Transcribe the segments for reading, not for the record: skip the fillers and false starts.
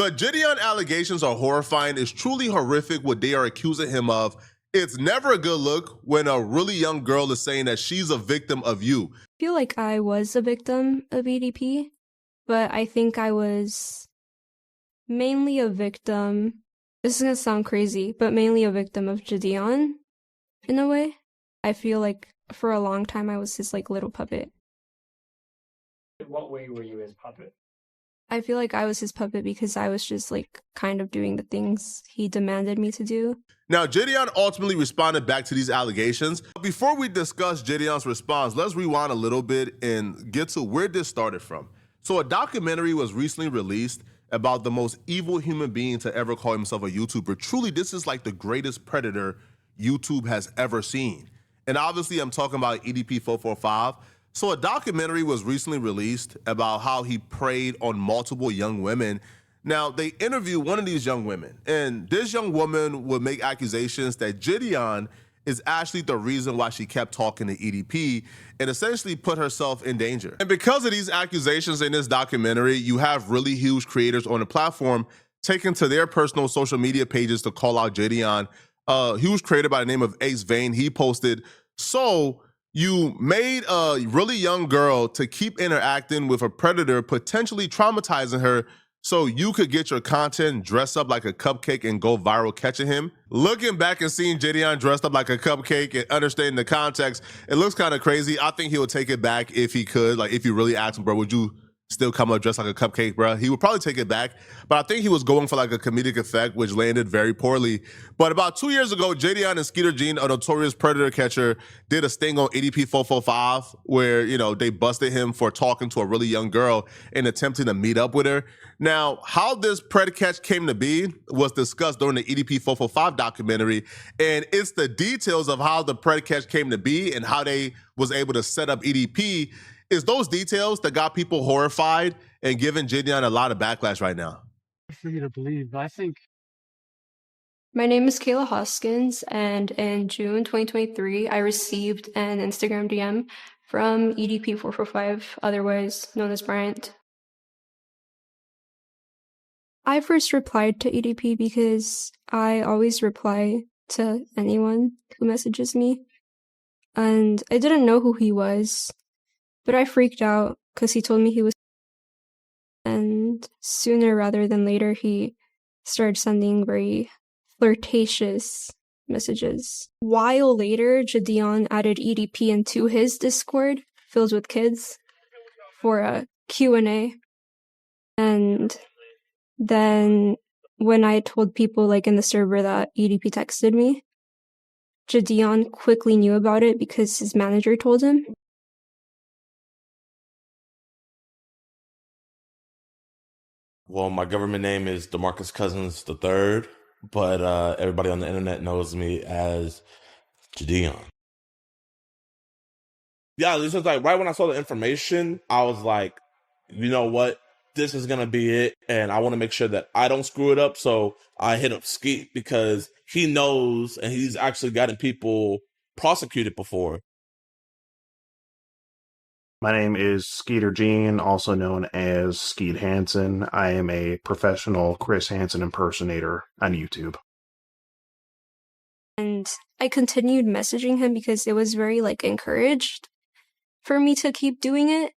The Gideon allegations are horrifying. It's truly horrific what they are accusing him of. It's never a good look when a really young girl is saying that she's a victim of you. I feel like I was a victim of EDP, but I think I was mainly a victim. This is gonna sound crazy, but mainly a victim of Gideon, in a way. I feel like for a long time I was his like little puppet. In what way were you his puppet? I feel like I was his puppet because I was just like kind of doing the things he demanded me to do. Now, Gideon ultimately responded back to these allegations. Before we discuss Gideon's response, let's rewind a little bit and get to where this started from. So a documentary was recently released about the most evil human being to ever call himself a YouTuber. Truly, this is like the greatest predator YouTube has ever seen. And obviously, I'm talking about EDP445. So a documentary was recently released about how he preyed on multiple young women. Now, they interviewed one of these young women, and this young woman would make accusations that Gideon is actually the reason why she kept talking to EDP and essentially put herself in danger. And because of these accusations in this documentary, you have really huge creators on the platform taking to their personal social media pages to call out Gideon. A huge creator by the name of Ace Vane, he posted, "So you made a really young girl to keep interacting with a predator, potentially traumatizing her so you could get your content, dress up like a cupcake and go viral catching him." Looking back and seeing Gideon dressed up like a cupcake and understanding the context, it looks kind of crazy. I think he would take it back if he could. Like, if you really asked him, bro, would you still come up dressed like a cupcake, bro? He would probably take it back. But I think he was going for like a comedic effect, which landed very poorly. But about 2 years ago, Gideon and Skeeter Jean, a notorious predator catcher, did a sting on EDP445 where, you know, they busted him for talking to a really young girl and attempting to meet up with her. Now, how this pred catch came to be was discussed during the EDP445 documentary, and it's the details of how the pred catch came to be and how they was able to set up EDP. Is those details that got people horrified and giving Gideon a lot of backlash right now. For you to believe, I think My name is Kayla Hoskins, and in June 2023, I received an Instagram DM from EDP445, otherwise known as Bryant. I first replied to EDP because I always reply to anyone who messages me, and I didn't know who he was, but I freaked out because he told me he was, and sooner rather than later, he started sending very flirtatious messages. While later, Gideon added EDP into his Discord filled with kids for a Q&A. And then when I told people like in the server that EDP texted me, Gideon quickly knew about it because his manager told him. Well, my government name is DeMarcus Cousins III, but everybody on the internet knows me as Gideon. Yeah, this is like right when I saw the information, I was like, you know what? This is going to be it, and I want to make sure that I don't screw it up, so I hit up Skeet because he knows, and he's actually gotten people prosecuted before. My name is Skeeter Jean, also known as Skeet Hansen. I am a professional Chris Hansen impersonator on YouTube. And I continued messaging him because it was very like encouraged for me to keep doing it.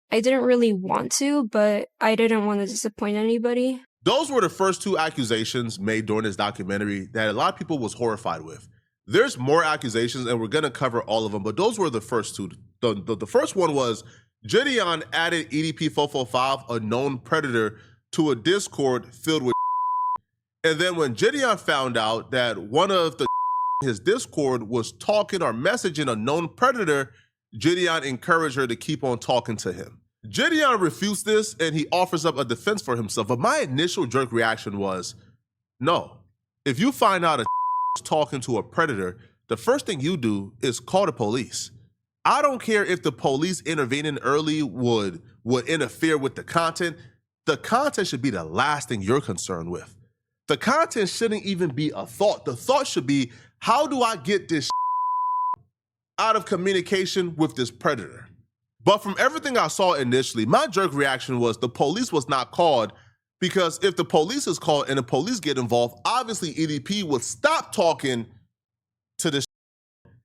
I didn't really want to, but I didn't want to disappoint anybody. Those were the first two accusations made during this documentary that a lot of people was horrified with. There's more accusations, and we're going to cover all of them, but those were the first two. The first one was Gideon added EDP445, a known predator, to a Discord filled with and then when Gideon found out that one of the his Discord was talking or messaging a known predator, Gideon encouraged her to keep on talking to him. Gideon refused this, and he offers up a defense for himself, but my initial jerk reaction was, no. If you find out a talking to a predator, the first thing you do is call the police. I don't care if the police intervening early would interfere with the content. The content should be the last thing you're concerned with. The content shouldn't even be a thought. The thought should be, how do I get this out of communication with this predator? But from everything I saw initially, my jerk reaction was the police was not called Because if the police is called and the police get involved, obviously EDP would stop talking to this,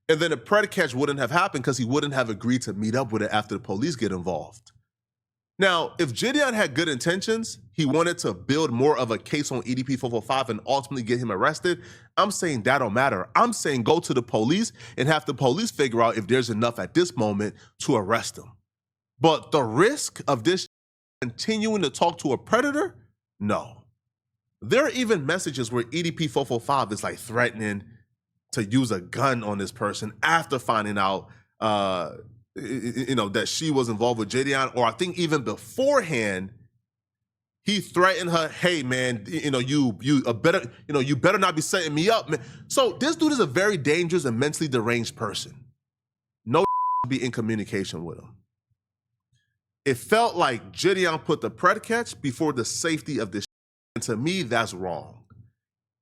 and then the predicate wouldn't have happened because he wouldn't have agreed to meet up with it after the police get involved. Now, if Gideon had good intentions, he wanted to build more of a case on EDP 445 and ultimately get him arrested, I'm saying that don't matter. I'm saying go to the police and have the police figure out if there's enough at this moment to arrest him. But the risk of this continuing to talk to a predator, no. There are even messages where EDP 445 is like threatening to use a gun on this person after finding out that she was involved with Gideon, or I think even beforehand, he threatened her, hey man, you better not be setting me up, man. So this dude is a very dangerous and mentally deranged person. No be in communication with him. It felt like Gideon put the predicate before the safety of this, and to me, that's wrong.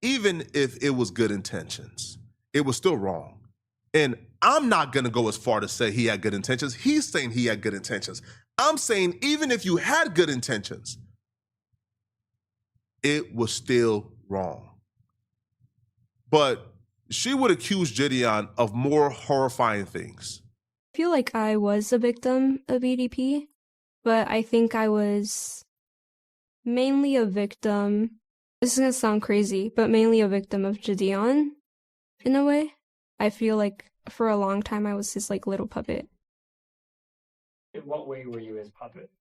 Even if it was good intentions, it was still wrong. And I'm not gonna go as far to say he had good intentions. He's saying he had good intentions. I'm saying even if you had good intentions, it was still wrong. But she would accuse Gideon of more horrifying things. I feel like I was a victim of EDP, but I think I was mainly a victim. This is gonna sound crazy, but mainly a victim of Gideon in a way. I feel like for a long time I was his like little puppet. In what way were you his puppet?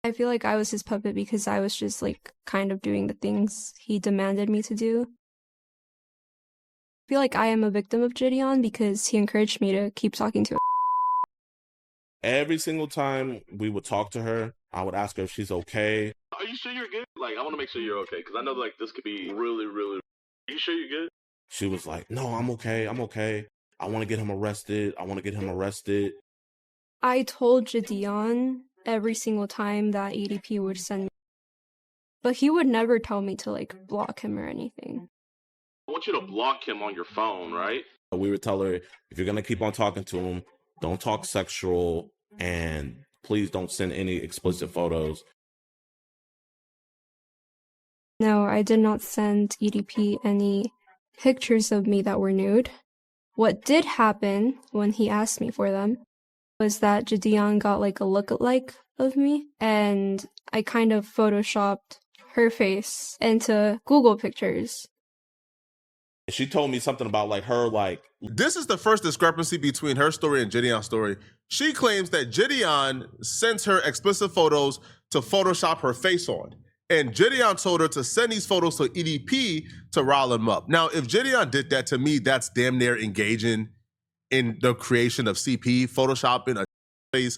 I feel like I was his puppet because I was just like kind of doing the things he demanded me to do. I feel like I am a victim of Gideon because he encouraged me to keep talking to him. Every single time we would talk to her, I would ask her if she's okay. Are you sure you're good? Like, I want to make sure you're okay, because I know, like, this could be really, really... Are you sure you're good? She was like, no, I'm okay. I want to get him arrested. I told Gideon every single time that EDP would send me, but he would never tell me to like block him or anything. I want you to block him on your phone, right? We would tell her, if you're going to keep on talking to him, don't talk sexual, and please don't send any explicit photos. No, I did not send EDP any pictures of me that were nude. What did happen when he asked me for them was that Gideon got like a lookalike of me, and I kind of photoshopped her face into Google pictures. She told me something about like her like... This is the first discrepancy between her story and Gideon's story. She claims that Gideon sends her explicit photos to Photoshop her face on. And Gideon told her to send these photos to EDP to rile him up. Now, if Gideon did that, to me, that's damn near engaging in the creation of CP, photoshopping a face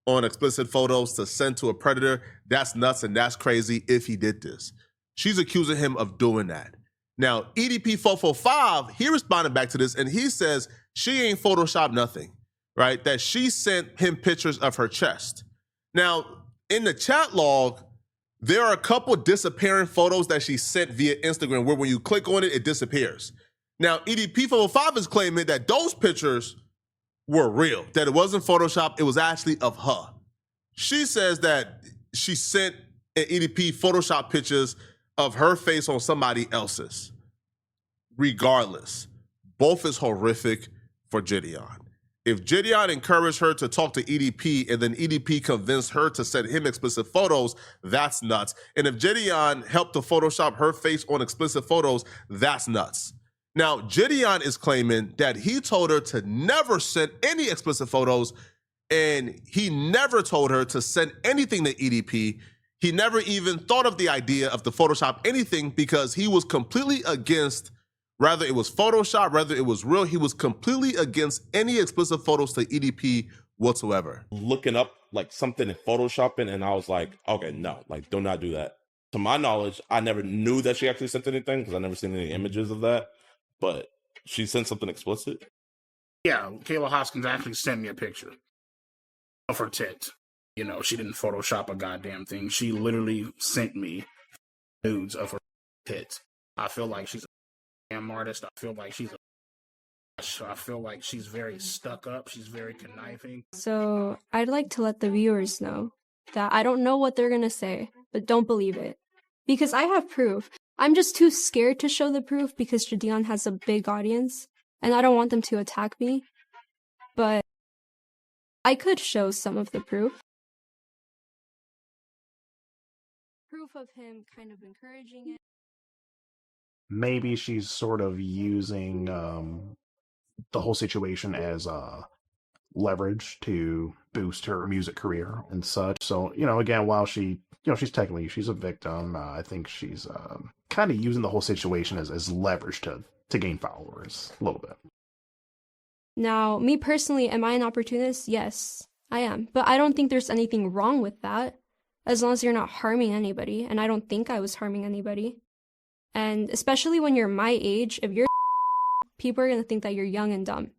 on explicit photos to send to a predator. That's nuts and that's crazy if he did this. She's accusing him of doing that. Now, EDP 445, he responded back to this and he says she ain't photoshopped nothing, right? That she sent him pictures of her chest. Now, in the chat log, there are a couple disappearing photos that she sent via Instagram where when you click on it, it disappears. Now, EDP 405 is claiming that those pictures were real, that it wasn't Photoshop, it was actually of her. She says that she sent an EDP Photoshop pictures of her face on somebody else's. Regardless, both is horrific for Gideon. If Gideon encouraged her to talk to EDP and then EDP convinced her to send him explicit photos, that's nuts. And if Gideon helped to Photoshop her face on explicit photos, that's nuts. Now, Gideon is claiming that he told her to never send any explicit photos, and he never told her to send anything to EDP. He never even thought of the idea of the Photoshop anything because he was completely against, whether it was Photoshop, whether it was real, he was completely against any explicit photos to EDP whatsoever. Looking up like something in Photoshopping, and I was like, okay, no, like do not do that. To my knowledge, I never knew that she actually sent anything because I never seen any images of that, but she sent something explicit. Yeah, Kayla Hoskins actually sent me a picture of her tit. You know, she didn't Photoshop a goddamn thing. She literally sent me nudes of her tits. I feel like she's a damn artist. I feel like she's very stuck up. She's very conniving. So I'd like to let the viewers know that I don't know what they're gonna say, but don't believe it. because I have proof. I'm just too scared to show the proof because Jadian has a big audience, and I don't want them to attack me. But I could show some of the proof. Proof of him kind of encouraging it. Maybe she's sort of using the whole situation as leverage to boost her music career and such. So, again, while she's technically, she's a victim, I think she's kind of using the whole situation as leverage to gain followers a little bit. Now, me personally, am I an opportunist? Yes, I am. But I don't think there's anything wrong with that, as long as you're not harming anybody, and I don't think I was harming anybody. And especially when you're my age, if you're people are going to think that you're young and dumb.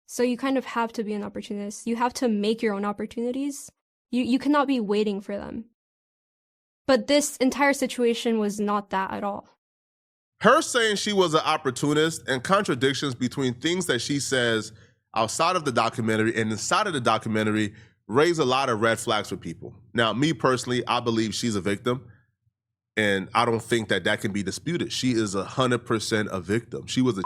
So you kind of have to be an opportunist. You have to make your own opportunities. You cannot be waiting for them. But this entire situation was not that at all. Her saying she was an opportunist and contradictions between things that she says outside of the documentary and inside of the documentary raise a lot of red flags for people. Now, me personally, I believe she's a victim, and I don't think that can be disputed. She is 100% a victim. She was a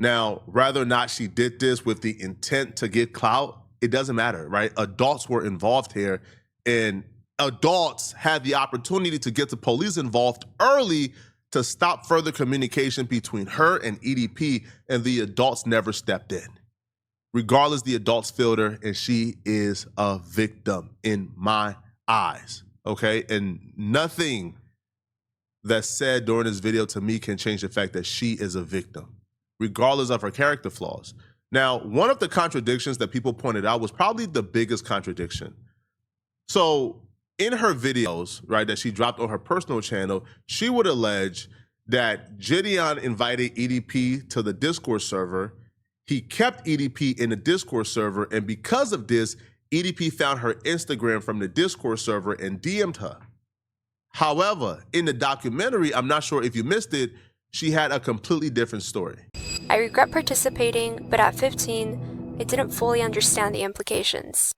Now, whether or not she did this with the intent to get clout, it doesn't matter, right? Adults were involved here, and adults had the opportunity to get the police involved early to stop further communication between her and EDP, and the adults never stepped in. Regardless, the adults failed her, and she is a victim in my eyes, okay? And nothing that's said during this video to me can change the fact that she is a victim, regardless of her character flaws. Now, one of the contradictions that people pointed out was probably the biggest contradiction. So in her videos, right, that she dropped on her personal channel, she would allege that Jadian invited EDP to the Discord server. He kept EDP in the Discord server, and because of this, EDP found her Instagram from the Discord server and DM'd her. However, in the documentary, I'm not sure if you missed it, she had a completely different story. I regret participating, but at 15, I didn't fully understand the implications.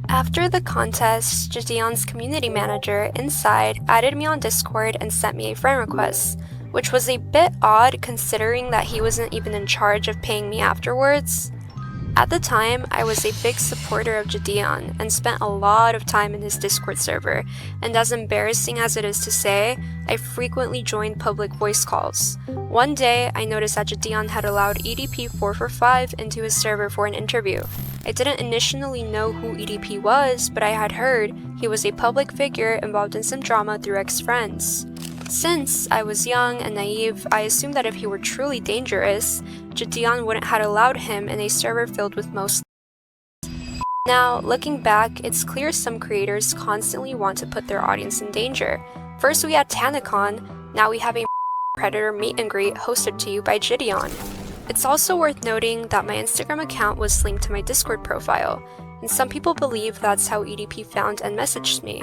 After the contest, Jadian's community manager, Inside, added me on Discord and sent me a friend request, which was a bit odd considering that he wasn't even in charge of paying me afterwards. At the time, I was a big supporter of Jadian and spent a lot of time in his Discord server, and as embarrassing as it is to say, I frequently joined public voice calls. One day, I noticed that Jadian had allowed EDP445 into his server for an interview. I didn't initially know who EDP was, but I had heard he was a public figure involved in some drama through ex-friends. Since I was young and naive, I assumed that if he were truly dangerous, Jadian wouldn't have allowed him in a server filled with most. Now, looking back, it's clear some creators constantly want to put their audience in danger. First we had TanaCon, now we have a Predator meet and greet hosted to you by Jadian. It's also worth noting that my Instagram account was linked to my Discord profile, and some people believe that's how EDP found and messaged me.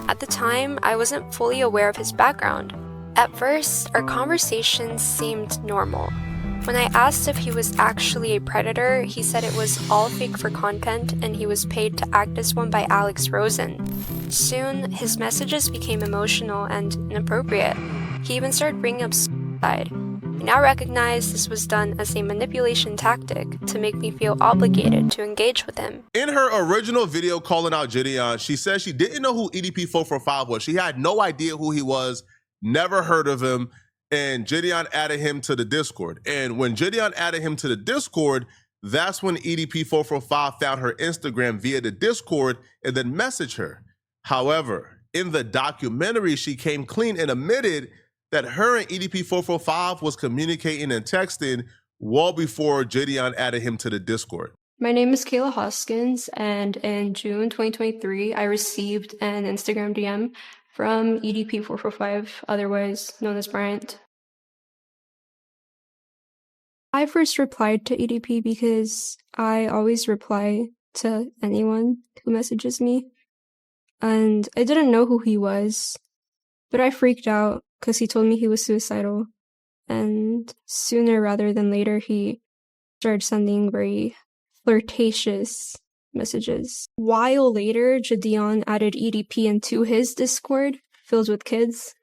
At the time, I wasn't fully aware of his background. At first, our conversations seemed normal. When I asked if he was actually a predator, he said it was all fake for content and he was paid to act as one by Alex Rosen. Soon, his messages became emotional and inappropriate. He even started bringing up suicide. I now recognize this was done as a manipulation tactic to make me feel obligated to engage with him. In her original video calling out Jadian, she said she didn't know who EDP445 was. She had no idea who he was, never heard of him, and Jadian added him to the Discord. And when Jadian added him to the Discord, that's when EDP445 found her Instagram via the Discord and then messaged her. However, in the documentary, she came clean and admitted that her and EDP445 was communicating and texting well before Jadian added him to the Discord. My name is Kayla Hoskins, and in June 2023, I received an Instagram DM from EDP445, otherwise known as Bryant. I first replied to EDP because I always reply to anyone who messages me, and I didn't know who he was, but I freaked out because he told me he was suicidal, and sooner rather than later, he started sending very flirtatious messages. A while later, Jadion added EDP into his Discord filled with kids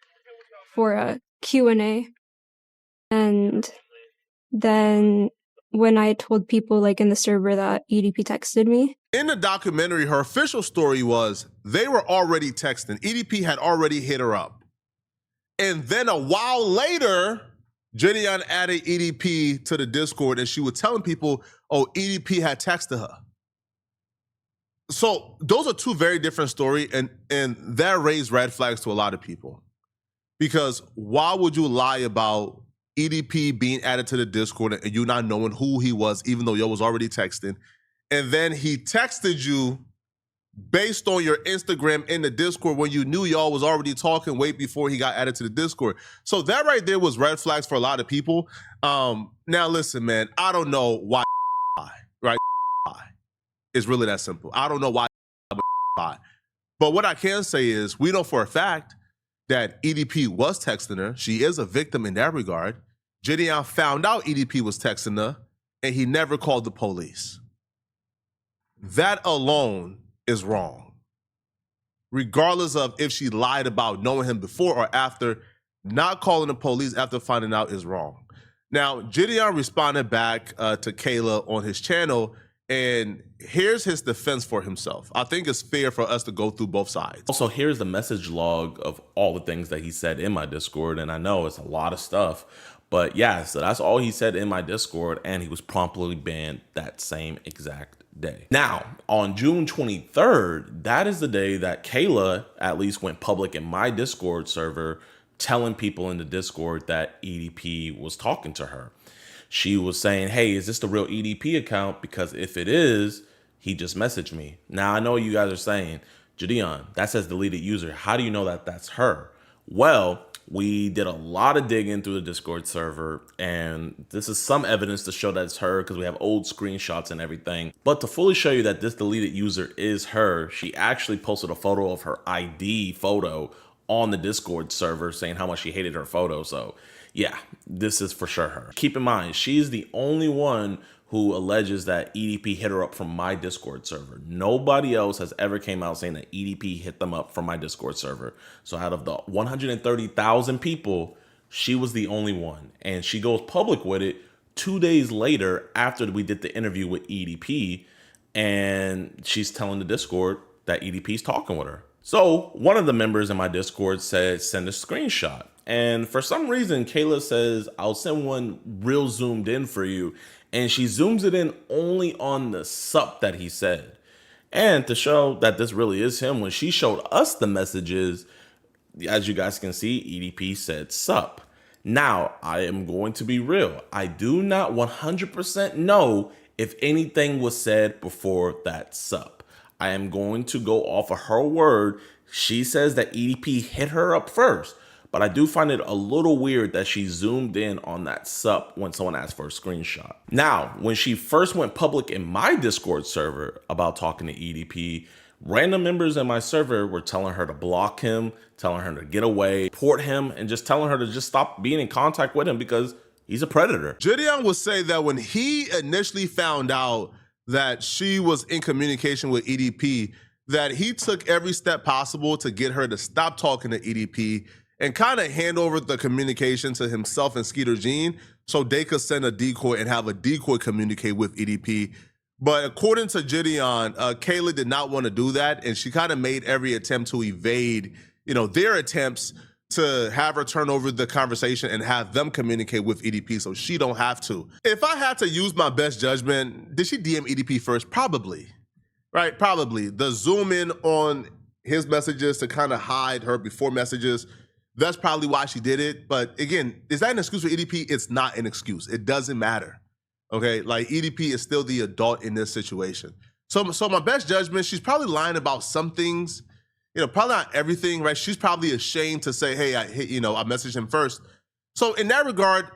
for a Q&A. And then when I told people like in the server that EDP texted me. In the documentary, her official story was they were already texting. EDP had already hit her up. And then a while later, Jadion added EDP to the Discord and she was telling people, oh, EDP had texted her. So those are two very different stories, and that raised red flags to a lot of people. Because why would you lie about EDP being added to the Discord and you not knowing who he was, even though y'all was already texting? And then he texted you based on your Instagram in the Discord when you knew y'all was already talking way before he got added to the Discord. So that right there was red flags for a lot of people. Now listen, man, I don't know why, right? It's really that simple. I don't know why, but what I can say is we know for a fact that EDP was texting her. She is a victim in that regard. Jadion found out EDP was texting her and he never called the police. That alone is wrong. Regardless of if she lied about knowing him before or after, not calling the police after finding out is wrong. Now, Jadion responded back to Kayla on his channel, and here's his defense for himself. I think it's fair for us to go through both sides. Also, here's the message log of all the things that he said in my Discord, and I know it's a lot of stuff, but yeah, so that's all he said in my Discord, and he was promptly banned that same exact day. Now, on June 23rd, that is the day that Kayla at least went public in my Discord server, telling people in the Discord that EDP was talking to her. She was saying, hey, is this the real EDP account? Because if it is, he just messaged me. Now, I know you guys are saying, Jadion, that says deleted user. How do you know that that's her? Well, we did a lot of digging through the Discord server, and this is some evidence to show that it's her because we have old screenshots and everything. But to fully show you that this deleted user is her, she actually posted a photo of her ID photo on the Discord server saying how much she hated her photo. So yeah, this is for sure her. Keep in mind, she's the only one who alleges that EDP hit her up from my Discord server. Nobody else has ever came out saying that EDP hit them up from my Discord server. So out of the 130,000 people, she was the only one. And she goes public with it 2 days later after we did the interview with EDP. And she's telling the Discord that EDP's talking with her. So one of the members in my Discord said, send a screenshot. And for some reason, Kayla says, I'll send one real zoomed in for you. And she zooms it in only on the sup that he said. And to show that this really is him, when she showed us the messages, as you guys can see, EDP said sup. Now, I am going to be real. I do not 100% know if anything was said before that sup. I am going to go off of her word. She says that EDP hit her up first. But I do find it a little weird that she zoomed in on that sup when someone asked for a screenshot. Now, when she first went public in my Discord server about talking to EDP, random members in my server were telling her to block him, telling her to get away, report him, and just telling her to just stop being in contact with him because he's a predator. Jadion would say that when he initially found out that she was in communication with EDP, that he took every step possible to get her to stop talking to EDP and kind of hand over the communication to himself and Skeeter Jean so they could send a decoy and have a decoy communicate with EDP. But according to Jadion, Kayla did not want to do that, and she kind of made every attempt to evade, their attempts to have her turn over the conversation and have them communicate with EDP so she don't have to. If I had to use my best judgment, did she DM EDP first? Probably, right? Probably. The zoom in on his messages to kind of hide her before messages, that's probably why she did it. But again, is that an excuse for EDP? It's not an excuse. It doesn't matter. Okay, like EDP is still the adult in this situation. So my best judgment, she's probably lying about some things, probably not everything, right? She's probably ashamed to say, hey, I messaged him first. So in that regard,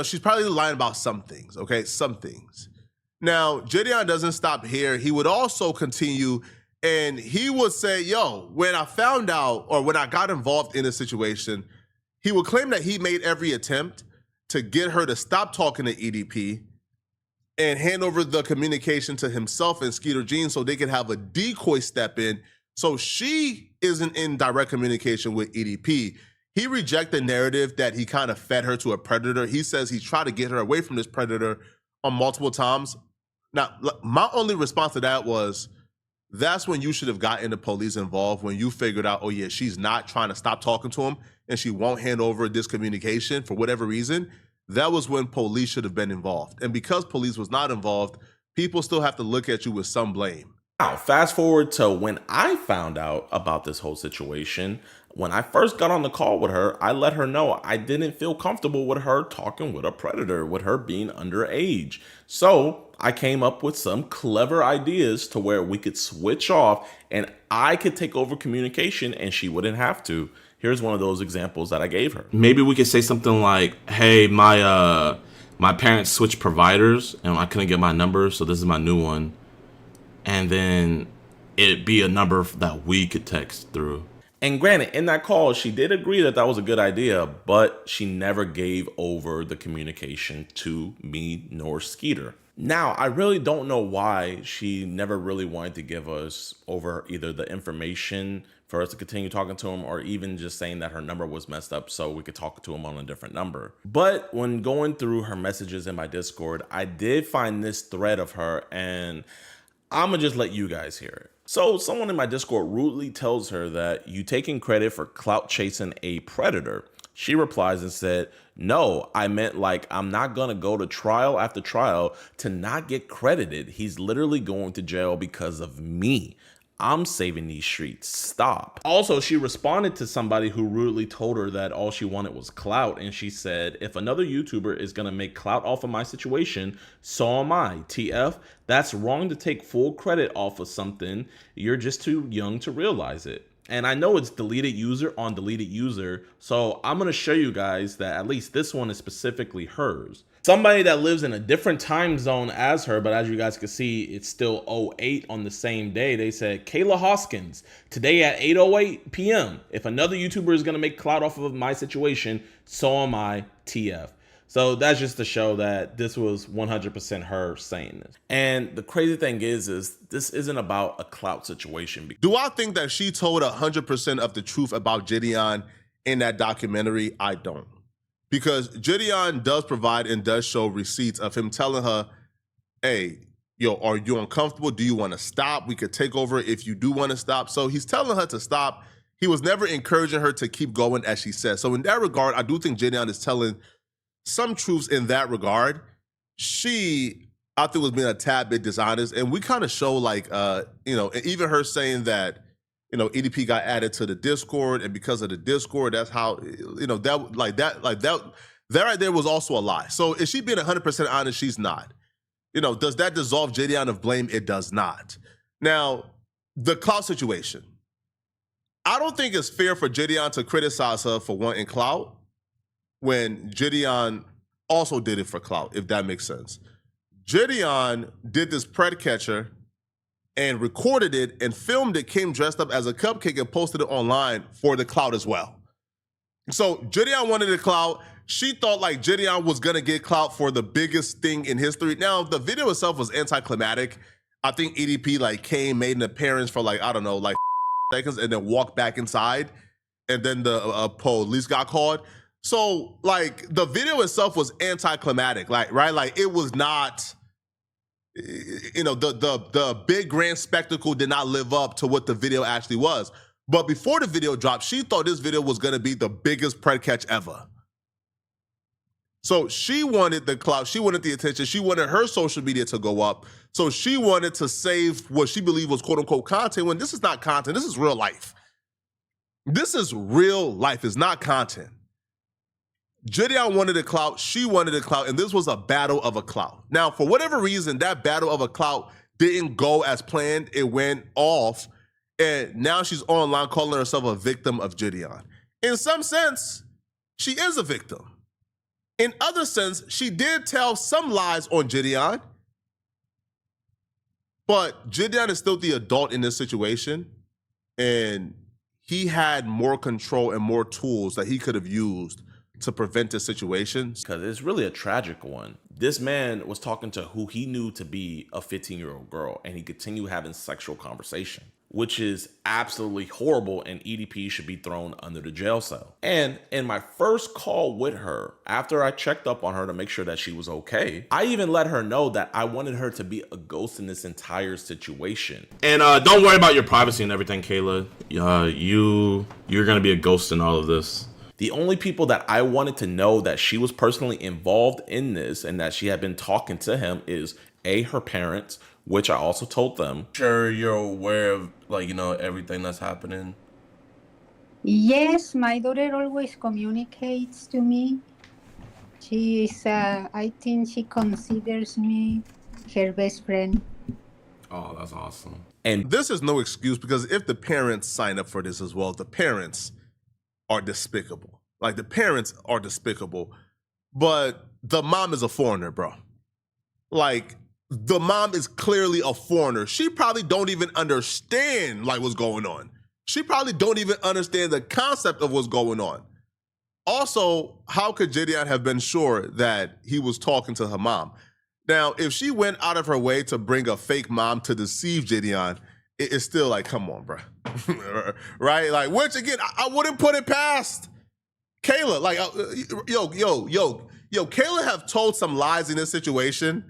she's probably lying about some things, okay? Some things. Now, Jadion doesn't stop here. He would also continue and he would say, yo, when I found out or when I got involved in a situation, he would claim that he made every attempt to get her to stop talking to EDP. and hand over the communication to himself and Skeeter Jean so they could have a decoy step in so she isn't in direct communication with EDP. He rejected the narrative that he kind of fed her to a predator. He says he tried to get her away from this predator on multiple times. Now, my only response to that was, that's when you should have gotten the police involved, when you figured out, oh yeah, she's not trying to stop talking to him and she won't hand over this communication for whatever reason. That was when police should have been involved. And because police was not involved, people still have to look at you with some blame. Now, fast forward to when I found out about this whole situation. When I first got on the call with her, I let her know I didn't feel comfortable with her talking with a predator, with her being underage. So I came up with some clever ideas to where we could switch off and I could take over communication and she wouldn't have to. Here's one of those examples that I gave her. Maybe we could say something like, hey, my parents switched providers and I couldn't get my number, so this is my new one. And then it'd be a number that we could text through. And granted, in that call, she did agree that that was a good idea, but she never gave over the communication to me nor Skeeter. Now, I really don't know why she never really wanted to give us over either the information for us to continue talking to him or even just saying that her number was messed up so we could talk to him on a different number. But when going through her messages in my Discord, I did find this thread of her and I'm gonna just let you guys hear it. So someone in my Discord rudely tells her that you taking credit for clout chasing a predator. She replies and said, no, I meant like I'm not gonna go to trial after trial to not get credited. He's literally going to jail because of me. I'm saving these streets. Stop. Also, she responded to somebody who rudely told her that all she wanted was clout. And she said, if another YouTuber is going to make clout off of my situation, so am I. TF, that's wrong to take full credit off of something. You're just too young to realize it. And I know it's deleted user on deleted user. So I'm going to show you guys that at least this one is specifically hers. Somebody that lives in a different time zone as her, but as you guys can see, it's still 08 on the same day. They said, Kayla Hoskins, today at 8:08 p.m. If another YouTuber is going to make clout off of my situation, so am I, TF. So that's just to show that this was 100% her saying this. And the crazy thing is this isn't about a clout situation. Do I think that she told 100% of the truth about Jidion in that documentary? I don't. Because Jidion does provide and does show receipts of him telling her, hey, yo, are you uncomfortable? Do you want to stop? We could take over if you do want to stop. So he's telling her to stop. He was never encouraging her to keep going, as she said. So in that regard, I do think Jidion is telling some truths in that regard. She, I think, was being a tad bit dishonest. And we kind of show like, even her saying that, EDP got added to the Discord, and because of the Discord, that's how, that right there was also a lie. So is she being 100% honest? She's not. Does that dissolve Jidion of blame? It does not. Now, the clout situation. I don't think it's fair for Jidion to criticize her for wanting clout when Jidion also did it for clout, if that makes sense. Jidion did this pred catcher and recorded it and filmed it, came dressed up as a cupcake and posted it online for the clout as well. So Jidion wanted the clout. She thought like Jidion was gonna get clout for the biggest thing in history. Now, the video itself was anticlimactic. I think EDP came, made an appearance for seconds and then walked back inside. And then the police got called. So the video itself was anticlimactic, right? It was not, the big grand spectacle did not live up to what the video actually was. But before the video dropped, she thought this video was gonna be the biggest pred catch ever. So she wanted the clout, she wanted the attention, she wanted her social media to go up. So she wanted to save what she believed was quote unquote content, when this is not content, this is real life. This is real life, it's not content. Jidion wanted a clout, she wanted a clout, and this was a battle of a clout. Now, for whatever reason, that battle of a clout didn't go as planned. It went off, and now she's online calling herself a victim of Jidion. In some sense, she is a victim. In other sense, she did tell some lies on Jidion, but Jidion is still the adult in this situation, and he had more control and more tools that he could have used to prevent this situation. Because it's really a tragic one. This man was talking to who he knew to be a 15-year-old girl, and he continued having sexual conversation, which is absolutely horrible, and EDP should be thrown under the jail cell. And in my first call with her, after I checked up on her to make sure that she was okay, I even let her know that I wanted her to be a ghost in this entire situation. And don't worry about your privacy and everything, Kayla. You're gonna be a ghost in all of this. The only people that I wanted to know that she was personally involved in this and that she had been talking to him is her parents, which I also told them. Sure, you're aware of, like, you know, everything that's happening. Yes, my daughter always communicates to me. She is, I think she considers me her best friend. Oh, that's awesome. And This is no excuse, because if the parents sign up for this as well, the parents are despicable. Like, the parents are despicable, but the mom is a foreigner, bro. Like, the mom is clearly a foreigner. She probably don't even understand, like, what's going on. She probably don't even understand the concept of what's going on. Also, how could Jidion have been sure that he was talking to her mom? Now, if she went out of her way to bring a fake mom to deceive Jidion, it's still like, come on, bro. Right? Like, which, again, I wouldn't put it past Kayla. Like, Kayla have told some lies in this situation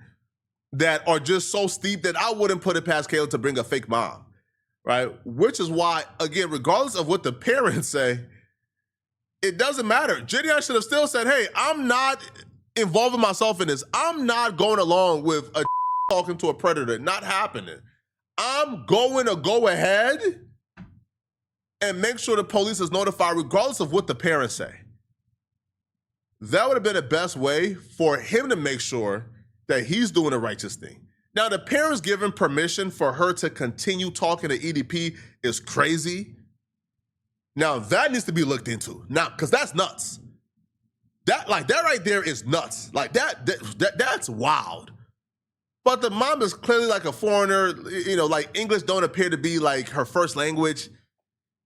that are just so steep that I wouldn't put it past Kayla to bring a fake mom, right? Which is why, again, regardless of what the parents say, it doesn't matter. Jidion should have still said, hey, I'm not involving myself in this. I'm not going along with a talking to a predator. Not happening. I'm going to go ahead and make sure the police is notified regardless of what the parents say. That would have been the best way for him to make sure that he's doing the righteous thing. Now, the parents giving permission for her to continue talking to EDP is crazy. Now, that needs to be looked into. Now, because that's nuts. That right there is nuts. Like, that's wild. But the mom is clearly like a foreigner, you know, like English don't appear to be like her first language.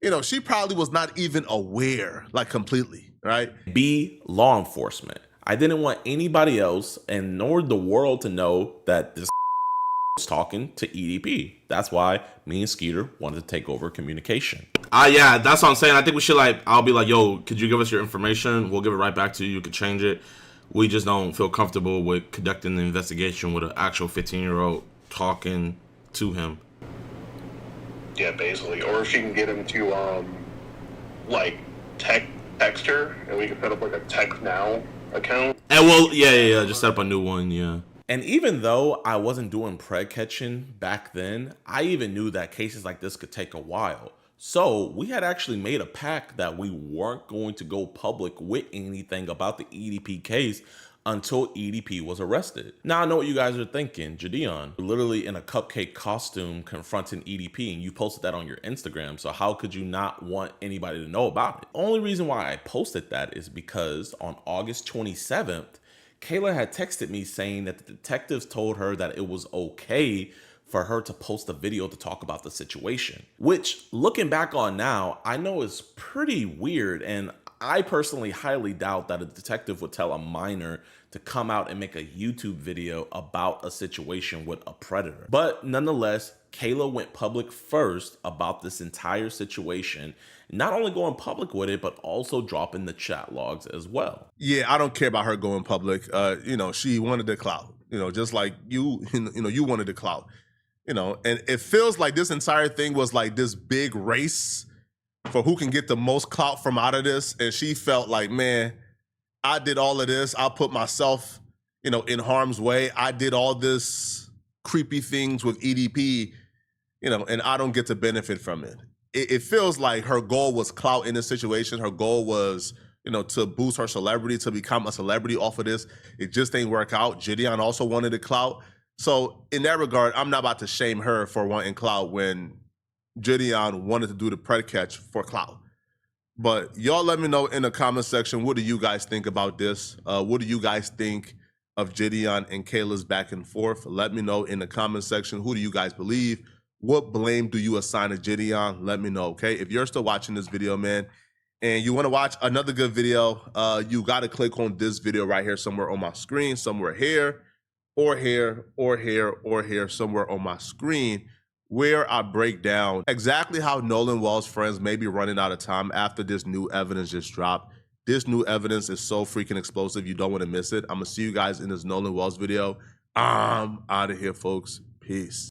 You know, she probably was not even aware, like, completely, right? be law enforcement. I didn't want anybody else, and nor the world, to know that this was talking to EDP. That's why me and Skeeter wanted to take over communication. Yeah, that's what I'm saying. I think we should, like, I'll be like, yo, could you give us your information? We'll give it right back to you. You could change it. We just don't feel comfortable with conducting the investigation with an actual 15-year-old talking to him. Yeah, basically. Or if she can get him to, like, text her, and we can set up, like, a text now account. And well, yeah, just set up a new one, yeah. And even though I wasn't doing pred catching back then, I even knew that cases like this could take a while. So we had actually made a pact that we weren't going to go public with anything about the EDP case until EDP was arrested. Now I know what you guys are thinking. Jidion, literally in a cupcake costume confronting EDP, and you posted that on your Instagram, so how could you not want anybody to know about it? Only reason why I posted that is because on August 27th, Kayla had texted me saying that the detectives told her that it was okay for her to post a video to talk about the situation, which, looking back on now, I know is pretty weird, and I personally highly doubt that a detective would tell a minor to come out and make a YouTube video about a situation with a predator. But nonetheless, Kayla went public first about this entire situation, not only going public with it, but also dropping the chat logs as well. Yeah, I don't care about her going public. You know, she wanted the clout, you know, just like you wanted the clout. You know, and it feels like this entire thing was like this big race for who can get the most clout from out of this. And she felt like, man, I did all of this. I put myself, you know, in harm's way. I did all this creepy things with EDP, you know, and I don't get to benefit from it. It feels like her goal was clout in this situation. Her goal was, you know, to boost her celebrity, to become a celebrity off of this. It just didn't work out. Jidion also wanted the clout. So in that regard, I'm not about to shame her for wanting clout when Jidion wanted to do the pred catch for clout. But y'all let me know in the comment section, what do you guys think about this? What do you guys think of Jidion and Kayla's back and forth? Let me know in the comment section. Who do you guys believe? What blame do you assign to Jidion? Let me know, okay? If you're still watching this video, man, and you want to watch another good video, you got to click on this video right here somewhere on my screen, somewhere here, or here, or here, or here, somewhere on my screen, where I break down exactly how Nolan Wall's friends may be running out of time after this new evidence just dropped. This new evidence is so freaking explosive, you don't want to miss it. I'm going to see you guys in this Nolan Wall's video. I'm out of here, folks. Peace.